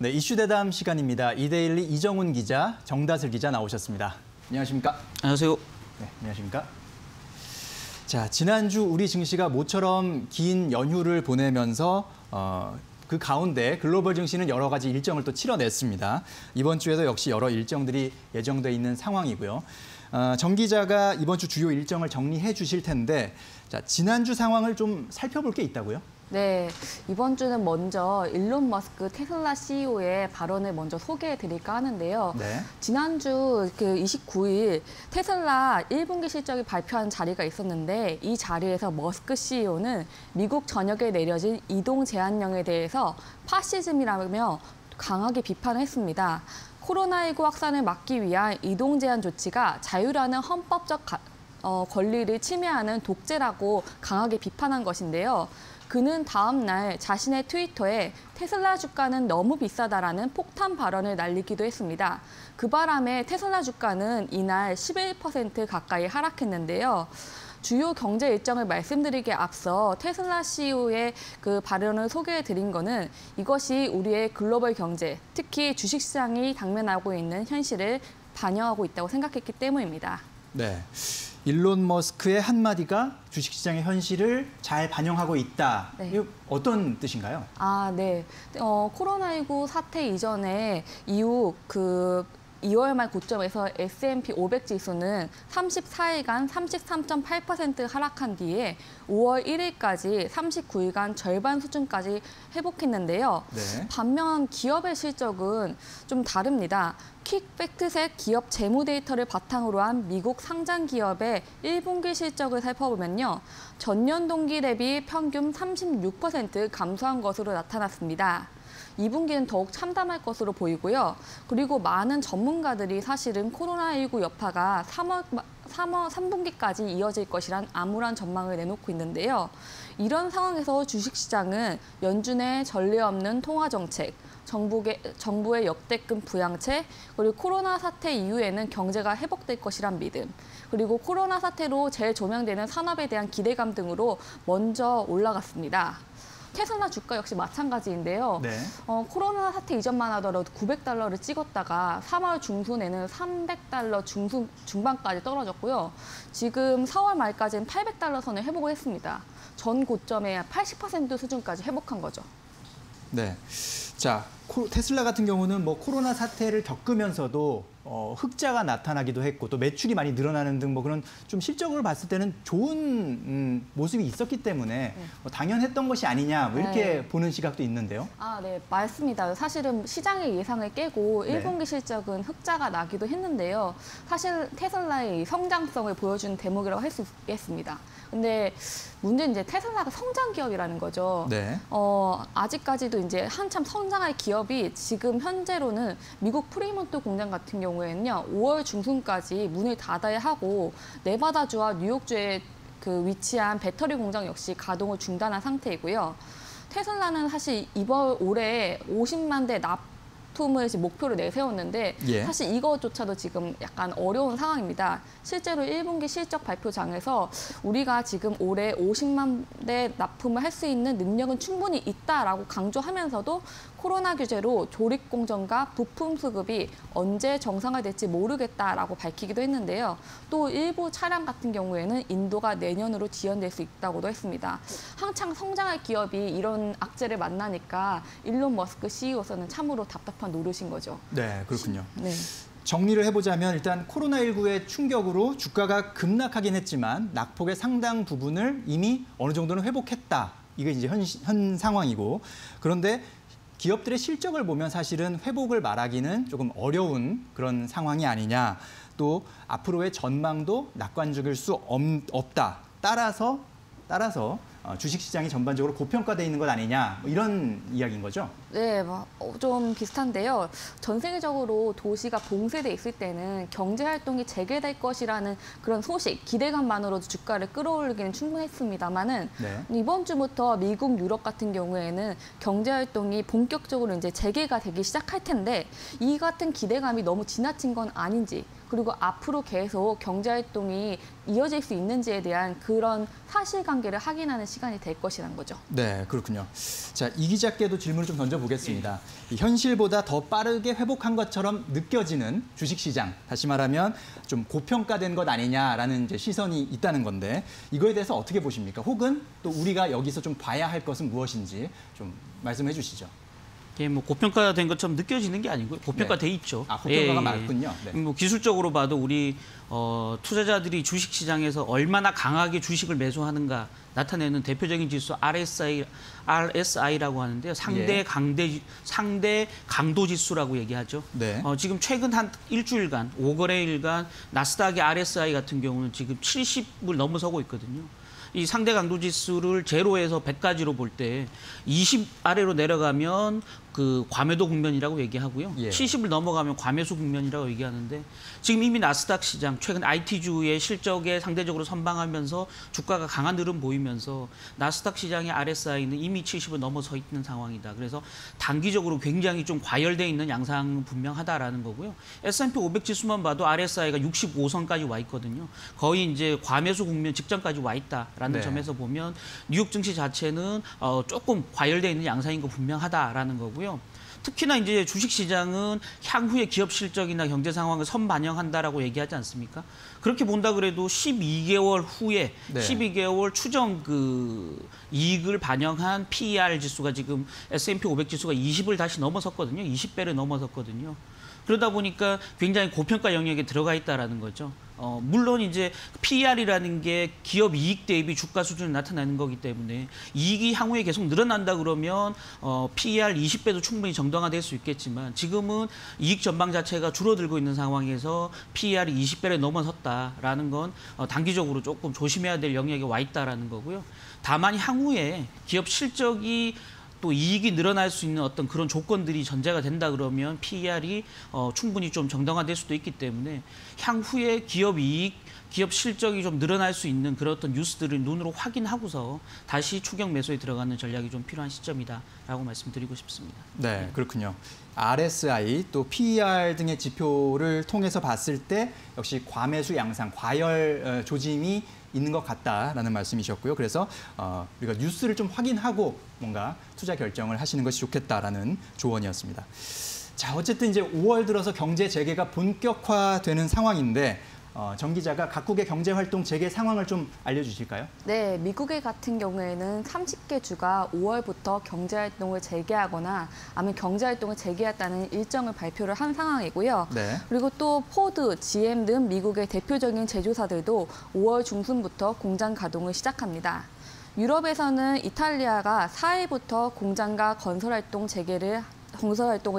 네, 이슈대담 시간입니다. 이데일리 이정훈 기자, 정다슬 기자 나오셨습니다. 안녕하십니까? 안녕하세요. 네, 안녕하십니까? 자, 지난주 우리 증시가 모처럼 긴 연휴를 보내면서 그 가운데 글로벌 증시는 여러 가지 일정을 또 치러냈습니다. 이번 주에도 역시 여러 일정들이 예정돼 있는 상황이고요. 정 기자가 이번 주 주요 일정을 정리해 주실 텐데, 자, 지난주 상황을 좀 살펴볼 게 있다고요? 네, 이번 주는 먼저 일론 머스크 테슬라 CEO의 발언을 먼저 소개해 드릴까 하는데요. 네. 지난주 29일 테슬라 1분기 실적이 발표한 자리가 있었는데 이 자리에서 머스크 CEO는 미국 전역에 내려진 이동 제한령에 대해서 파시즘이라며 강하게 비판을 했습니다. 코로나19 확산을 막기 위한 이동 제한 조치가 자유라는 헌법적 권리를 침해하는 독재라고 강하게 비판한 것인데요. 그는 다음 날 자신의 트위터에 테슬라 주가는 너무 비싸다라는 폭탄 발언을 날리기도 했습니다. 그 바람에 테슬라 주가는 이날 11% 가까이 하락했는데요. 주요 경제 일정을 말씀드리기에 앞서 테슬라 CEO의 그 발언을 소개해드린 거는 이것이 우리의 글로벌 경제, 특히 주식시장이 당면하고 있는 현실을 반영하고 있다고 생각했기 때문입니다. 네. 일론 머스크의 한마디가 주식시장의 현실을 잘 반영하고 있다. 네. 이거 어떤 뜻인가요? 네. 코로나19 사태 이전에 이후 2월 말 고점에서 S&P 500 지수는 34일간 33.8% 하락한 뒤에 5월 1일까지 39일간 절반 수준까지 회복했는데요. 네. 반면 기업의 실적은 좀 다릅니다. 퀵팩트셋 기업 재무 데이터를 바탕으로 한 미국 상장 기업의 1분기 실적을 살펴보면요. 전년 동기 대비 평균 36% 감소한 것으로 나타났습니다. 2분기는 더욱 참담할 것으로 보이고요. 그리고 많은 전문가들이 사실은 코로나19 여파가 3분기까지 이어질 것이란 암울한 전망을 내놓고 있는데요. 이런 상황에서 주식시장은 연준의 전례 없는 통화정책, 정부의 역대급 부양책, 그리고 코로나 사태 이후에는 경제가 회복될 것이란 믿음, 그리고 코로나 사태로 재조명되는 산업에 대한 기대감 등으로 먼저 올라갔습니다. 테슬라 주가 역시 마찬가지인데요. 네. 코로나 사태 이전만 하더라도 $900를 찍었다가 3월 중순에는 $300 중반까지 떨어졌고요. 지금 4월 말까지는 $800 선을 회복을 했습니다. 전 고점의 80% 수준까지 회복한 거죠. 네. 자, 테슬라 같은 경우는 뭐 코로나 사태를 겪으면서도 흑자가 나타나기도 했고 또 매출이 많이 늘어나는 등 뭐 그런 좀 실적으로 봤을 때는 좋은 모습이 있었기 때문에 뭐 당연했던 것이 아니냐 뭐 이렇게 네. 보는 시각도 있는데요. 네, 맞습니다. 사실은 시장의 예상을 깨고 1분기 실적은 흑자가 나기도 했는데요. 사실 테슬라의 성장성을 보여주는 대목이라고 할 수 있겠습니다. 근데 문제는 이제 테슬라가 성장 기업이라는 거죠. 네. 아직까지도 이제 한참 성장할 기업이 지금 현재로는 미국 프리먼트 공장 같은 경우에는요, 5월 중순까지 문을 닫아야 하고 네바다주와 뉴욕주에 위치한 배터리 공장 역시 가동을 중단한 상태이고요. 테슬라는 사실 올해 50만 대 납품을 목표로 내세웠는데 사실 이것조차도 지금 약간 어려운 상황입니다. 실제로 1분기 실적 발표장에서 우리가 지금 올해 50만 대 납품을 할 수 있는 능력은 충분히 있다라고 강조하면서도 코로나 규제로 조립 공정과 부품 수급이 언제 정상화될지 모르겠다라고 밝히기도 했는데요. 또 일부 차량 같은 경우에는 인도가 내년으로 지연될 수 있다고도 했습니다. 한창 성장할 기업이 이런 악재를 만나니까 일론 머스크 CEO로서는 참으로 답답한 노릇인 거죠. 네, 그렇군요. 네. 정리를 해보자면 일단 코로나19의 충격으로 주가가 급락하긴 했지만 낙폭의 상당 부분을 이미 어느 정도는 회복했다. 이게 이제 현 상황이고, 그런데 기업들의 실적을 보면 사실은 회복을 말하기는 조금 어려운 그런 상황이 아니냐. 또 앞으로의 전망도 낙관적일 수 없다. 따라서 주식시장이 전반적으로 고평가돼 있는 것 아니냐, 뭐 이런 이야기인 거죠? 네, 좀 비슷한데요. 전 세계적으로 도시가 봉쇄돼 있을 때는 경제활동이 재개될 것이라는 그런 소식, 기대감만으로도 주가를 끌어올리기는 충분했습니다만은 이번 주부터 미국, 유럽 같은 경우에는 경제활동이 본격적으로 이제 재개가 되기 시작할 텐데 이 같은 기대감이 너무 지나친 건 아닌지, 그리고 앞으로 계속 경제활동이 이어질 수 있는지에 대한 그런 사실관계를 확인하는 시간이 될 것이라는 거죠. 네, 그렇군요. 자, 이 기자께도 질문을 좀 던져보겠습니다. 이 현실보다 더 빠르게 회복한 것처럼 느껴지는 주식시장, 다시 말하면 좀 고평가된 것 아니냐라는 이제 시선이 있다는 건데 이거에 대해서 어떻게 보십니까? 혹은 또 우리가 여기서 좀 봐야 할 것은 무엇인지 좀 말씀해 주시죠. 예, 뭐 고평가된 것처럼 느껴지는 게 아니고요. 고평가돼 있죠. 아, 고평가가 맞군요. 네. 뭐 기술적으로 봐도 우리 투자자들이 주식시장에서 얼마나 강하게 주식을 매수하는가 나타내는 대표적인 지수 RSI라고 하는데요. 상대 강도 지수라고 얘기하죠. 네. 지금 최근 한 일주일간, 5거래일간 나스닥의 RSI 같은 경우는 지금 70을 넘어서고 있거든요. 이 상대 강도 지수를 0에서 100까지로 볼 때 20 아래로 내려가면 그 과매도 국면이라고 얘기하고요. 예. 70을 넘어가면 과매수 국면이라고 얘기하는데 지금 이미 나스닥 시장 최근 IT주의 실적에 상대적으로 선방하면서 주가가 강한 흐름 보이면서 나스닥 시장의 RSI는 이미 70을 넘어서 있는 상황이다. 그래서 단기적으로 굉장히 좀 과열돼 있는 양상은 분명하다라는 거고요. S&P 500 지수만 봐도 RSI가 65선까지 와 있거든요. 거의 이제 과매수 국면 직전까지 와 있다라는 네. 점에서 보면 뉴욕 증시 자체는 조금 과열돼 있는 양상인 거 분명하다라는 거고요. 특히나 이제 주식시장은 향후의 기업 실적이나 경제 상황을 선반영한다라고 얘기하지 않습니까? 그렇게 본다 그래도 12개월 후에 네. 12개월 추정 그 이익을 반영한 PER 지수가 지금 S&P 500 지수가 20을 다시 넘어섰거든요. 20배를 넘어섰거든요. 그러다 보니까 굉장히 고평가 영역에 들어가 있다라는 거죠. 물론 이제 PER이라는 게 기업 이익 대비 주가 수준을 나타내는 거기 때문에 이익이 향후에 계속 늘어난다 그러면 PER 20배도 충분히 정당화될 수 있겠지만 지금은 이익 전망 자체가 줄어들고 있는 상황에서 PER이 20배를 넘어섰다라는 건 단기적으로 조금 조심해야 될 영역에 와 있다라는 거고요. 다만 향후에 기업 실적이 또 이익이 늘어날 수 있는 어떤 그런 조건들이 전제가 된다 그러면 PER이 충분히 좀 정당화될 수도 있기 때문에 향후에 기업 이익, 기업 실적이 좀 늘어날 수 있는 그런 어떤 뉴스들을 눈으로 확인하고서 다시 추격 매수에 들어가는 전략이 좀 필요한 시점이다라고 말씀드리고 싶습니다. 네, 그렇군요. RSI 또 PER 등의 지표를 통해서 봤을 때 역시 과매수 양상, 과열 조짐이 있는 것 같다라는 말씀이셨고요. 그래서 우리가 뉴스를 좀 확인하고 뭔가 투자 결정을 하시는 것이 좋겠다라는 조언이었습니다. 자, 어쨌든 이제 5월 들어서 경제 재개가 본격화되는 상황인데 정 기자가 각국의 경제 활동 재개 상황을 좀 알려주실까요? 네, 미국의 같은 경우에는 30개 주가 5월부터 경제활동을 재개하거나 아니면 경제활동을 재개했다는 일정을 발표를 한 상황이고요. 네. 그리고 또 포드, GM 등 미국의 대표적인 제조사들도 5월 중순부터 공장 가동을 시작합니다. 유럽에서는 이탈리아가 4일부터 공장과 건설활동을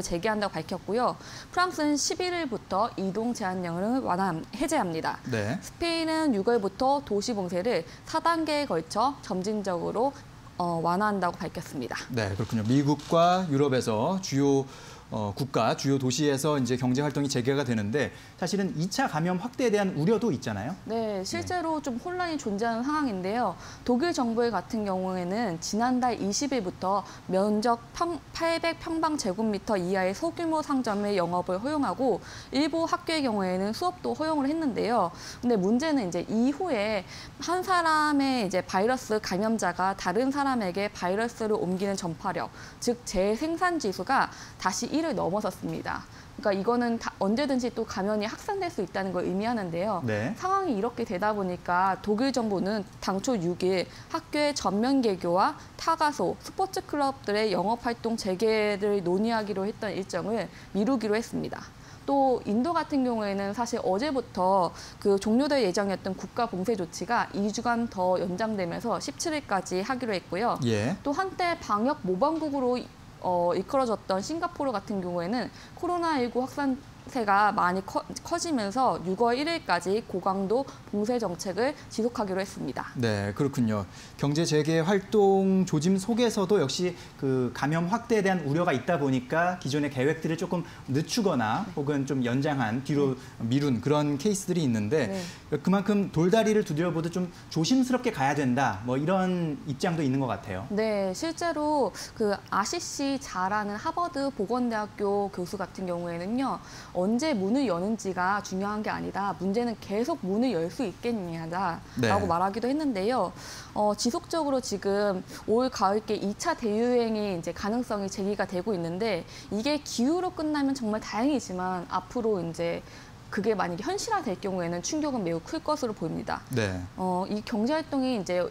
재개한다고 밝혔고요. 프랑스는 11일부터 이동 제한령을 해제합니다. 네. 스페인은 6월부터 도시 봉쇄를 4단계에 걸쳐 점진적으로 완화한다고 밝혔습니다. 네, 그렇군요. 미국과 유럽에서 주요 국가, 주요 도시에서 이제 경제 활동이 재개가 되는데 사실은 2차 감염 확대에 대한 우려도 있잖아요. 네, 실제로 좀 혼란이 존재하는 상황인데요. 독일 정부 같은 경우에는 지난달 20일부터 면적 800평방제곱미터 이하의 소규모 상점의 영업을 허용하고 일부 학교의 경우에는 수업도 허용을 했는데요. 근데 문제는 이제 이후에 한 사람의 이제 바이러스 감염자가 다른 사람에게 바이러스를 옮기는 전파력, 즉 재생산 지수가 다시 1을 넘어섰습니다. 그러니까 이거는 언제든지 또 감염이 확산될 수 있다는 걸 의미하는데요. 네. 상황이 이렇게 되다 보니까 독일 정부는 당초 6일 학교의 전면 개교와 타가소, 스포츠 클럽들의 영업활동 재개를 논의하기로 했던 일정을 미루기로 했습니다. 또 인도 같은 경우에는 사실 어제부터 그 종료될 예정이었던 국가 봉쇄 조치가 2주간 더 연장되면서 17일까지 하기로 했고요. 예. 또 한때 방역 모방국으로 이끌어졌던 싱가포르 같은 경우에는 코로나19 확산세가 많이 커지면서 6월 1일까지 고강도 봉쇄 정책을 지속하기로 했습니다. 네, 그렇군요. 경제 재개 활동 조짐 속에서도 역시 그 감염 확대에 대한 우려가 있다 보니까 기존의 계획들을 조금 늦추거나 혹은 좀 연장한 뒤로 미룬 그런 케이스들이 있는데 그만큼 돌다리를 두드려보듯 좀 조심스럽게 가야 된다. 뭐 이런 입장도 있는 것 같아요. 네, 실제로 그 아시시 잘하는 하버드 보건대학교 교수 같은 경우에는요. 언제 문을 여는지가 중요한 게 아니다. 문제는 계속 문을 열 수 있겠느냐라고 말하기도 했는데요. 지속적으로 지금 올 가을께 2차 대유행이 이제 가능성이 제기가 되고 있는데 이게 기후로 끝나면 정말 다행이지만 앞으로 이제 그게 만약에 현실화될 경우에는 충격은 매우 클 것으로 보입니다. 네. 이 경제 활동이 이제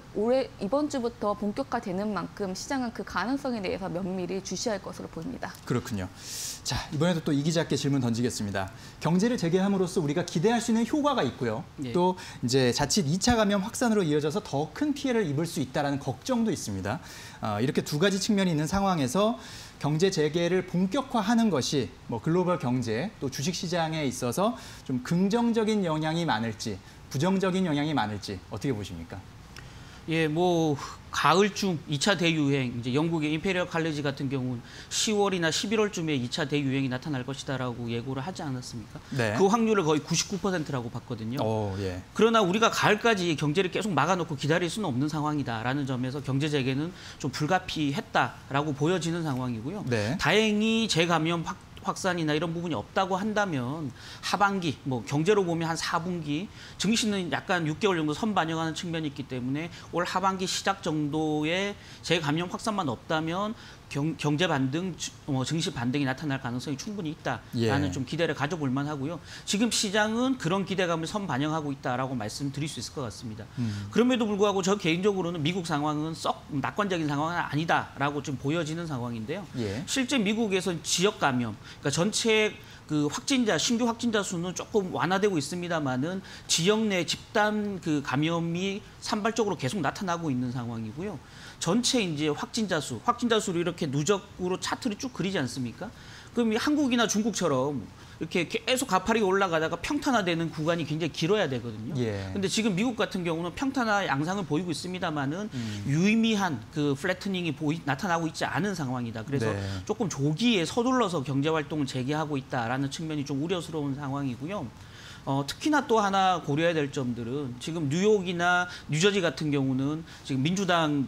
이번 주부터 본격화되는 만큼 시장은 그 가능성에 대해서 면밀히 주시할 것으로 보입니다. 그렇군요. 자, 이번에도 또 이 기자께 질문 던지겠습니다. 경제를 재개함으로써 우리가 기대할 수 있는 효과가 있고요. 네. 또 이제 자칫 2차 감염 확산으로 이어져서 더 큰 피해를 입을 수 있다는 걱정도 있습니다. 이렇게 두 가지 측면이 있는 상황에서 경제 재개를 본격화하는 것이 뭐 글로벌 경제 또 주식 시장에 있어서 좀 긍정적인 영향이 많을지 부정적인 영향이 많을지 어떻게 보십니까? 예, 뭐 가을쯤 2차 대유행, 이제 영국의 임페리얼 칼리지 같은 경우는 10월이나 11월쯤에 2차 대유행이 나타날 것이다라고 예고를 하지 않았습니까? 네. 그 확률을 거의 99%라고 봤거든요. 예. 그러나 우리가 가을까지 경제를 계속 막아놓고 기다릴 수는 없는 상황이다라는 점에서 경제 재개는 좀 불가피했다라고 보여지는 상황이고요. 네. 다행히 재감염 확산이나 이런 부분이 없다고 한다면 하반기, 뭐 경제로 보면 한 4분기, 증시는 약간 6개월 정도 선반영하는 측면이 있기 때문에 올 하반기 시작 정도의 재감염 확산만 없다면 경제 반등, 증시 반등이 나타날 가능성이 충분히 있다라는 좀 기대를 가져볼 만하고요. 지금 시장은 그런 기대감을 선반영하고 있다라고 말씀드릴 수 있을 것 같습니다. 그럼에도 불구하고 저 개인적으로는 미국 상황은 썩 낙관적인 상황은 아니다라고 좀 보여지는 상황인데요. 실제 미국에서는 지역 감염, 그러니까 전체 그 신규 확진자 수는 조금 완화되고 있습니다만은 지역 내 집단 그 감염이 산발적으로 계속 나타나고 있는 상황이고요. 전체 이제 확진자 수를 이렇게 누적으로 차트를 쭉 그리지 않습니까? 그럼 한국이나 중국처럼 이렇게 계속 가파르게 올라가다가 평탄화되는 구간이 굉장히 길어야 되거든요. 근데 지금 미국 같은 경우는 평탄화 양상을 보이고 있습니다만은 유의미한 그 플래트닝이 나타나고 있지 않은 상황이다. 그래서 조금 조기에 서둘러서 경제 활동을 재개하고 있다라는 측면이 좀 우려스러운 상황이고요. 특히나 또 하나 고려해야 될 점들은 지금 뉴욕이나 뉴저지 같은 경우는 지금 민주당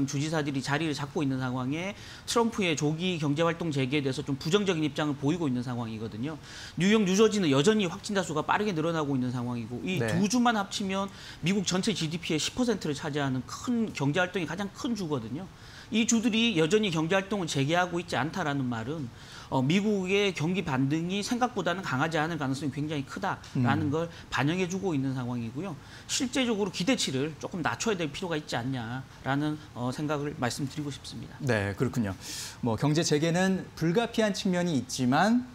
주지사들이 자리를 잡고 있는 상황에 트럼프의 조기 경제활동 재개에 대해서 좀 부정적인 입장을 보이고 있는 상황이거든요. 뉴욕, 뉴저지는 여전히 확진자 수가 빠르게 늘어나고 있는 상황이고 이 두 주만 합치면 미국 전체 GDP의 10%를 차지하는 큰 경제활동이 가장 큰 주거든요. 이 주들이 여전히 경제활동을 재개하고 있지 않다라는 말은 미국의 경기 반등이 생각보다는 강하지 않을 가능성이 굉장히 크다라는 걸 반영해주고 있는 상황이고요. 실제적으로 기대치를 조금 낮춰야 될 필요가 있지 않냐라는 생각을 말씀드리고 싶습니다. 네, 그렇군요. 뭐 경제 재개는 불가피한 측면이 있지만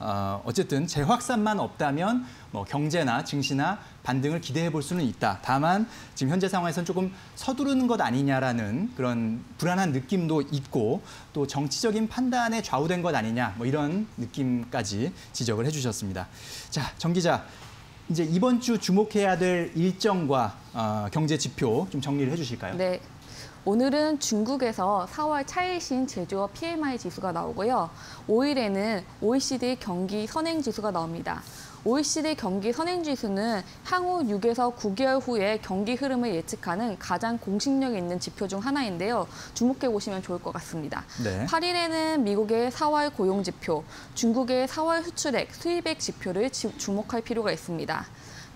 어쨌든 재확산만 없다면 뭐 경제나 증시나 반등을 기대해 볼 수는 있다. 다만 지금 현재 상황에서는 조금 서두르는 것 아니냐라는 그런 불안한 느낌도 있고 또 정치적인 판단에 좌우된 것 아니냐 뭐 이런 느낌까지 지적을 해주셨습니다. 자, 정 기자, 이제 이번 주 주목해야 될 일정과 경제 지표 좀 정리를 해주실까요? 네. 오늘은 중국에서 4월 차일신 제조업 PMI 지수가 나오고요. 5일에는 OECD 경기 선행지수가 나옵니다. OECD 경기 선행지수는 향후 6에서 9개월 후에 경기 흐름을 예측하는 가장 공식력 있는 지표 중 하나인데요. 주목해 보시면 좋을 것 같습니다. 8일에는 미국의 4월 고용지표, 중국의 4월 수출액, 수입액 지표를 주목할 필요가 있습니다.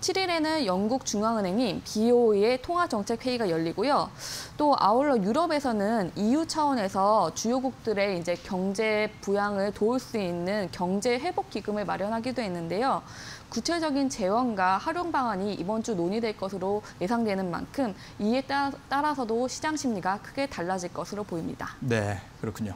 7일에는 영국 중앙은행인 BOE의 통화정책회의가 열리고요. 또 아울러 유럽에서는 EU 차원에서 주요국들의 이제 경제 부양을 도울 수 있는 경제 회복 기금을 마련하기도 했는데요. 구체적인 재원과 활용 방안이 이번 주 논의될 것으로 예상되는 만큼 이에 따라서도 시장 심리가 크게 달라질 것으로 보입니다. 네, 그렇군요.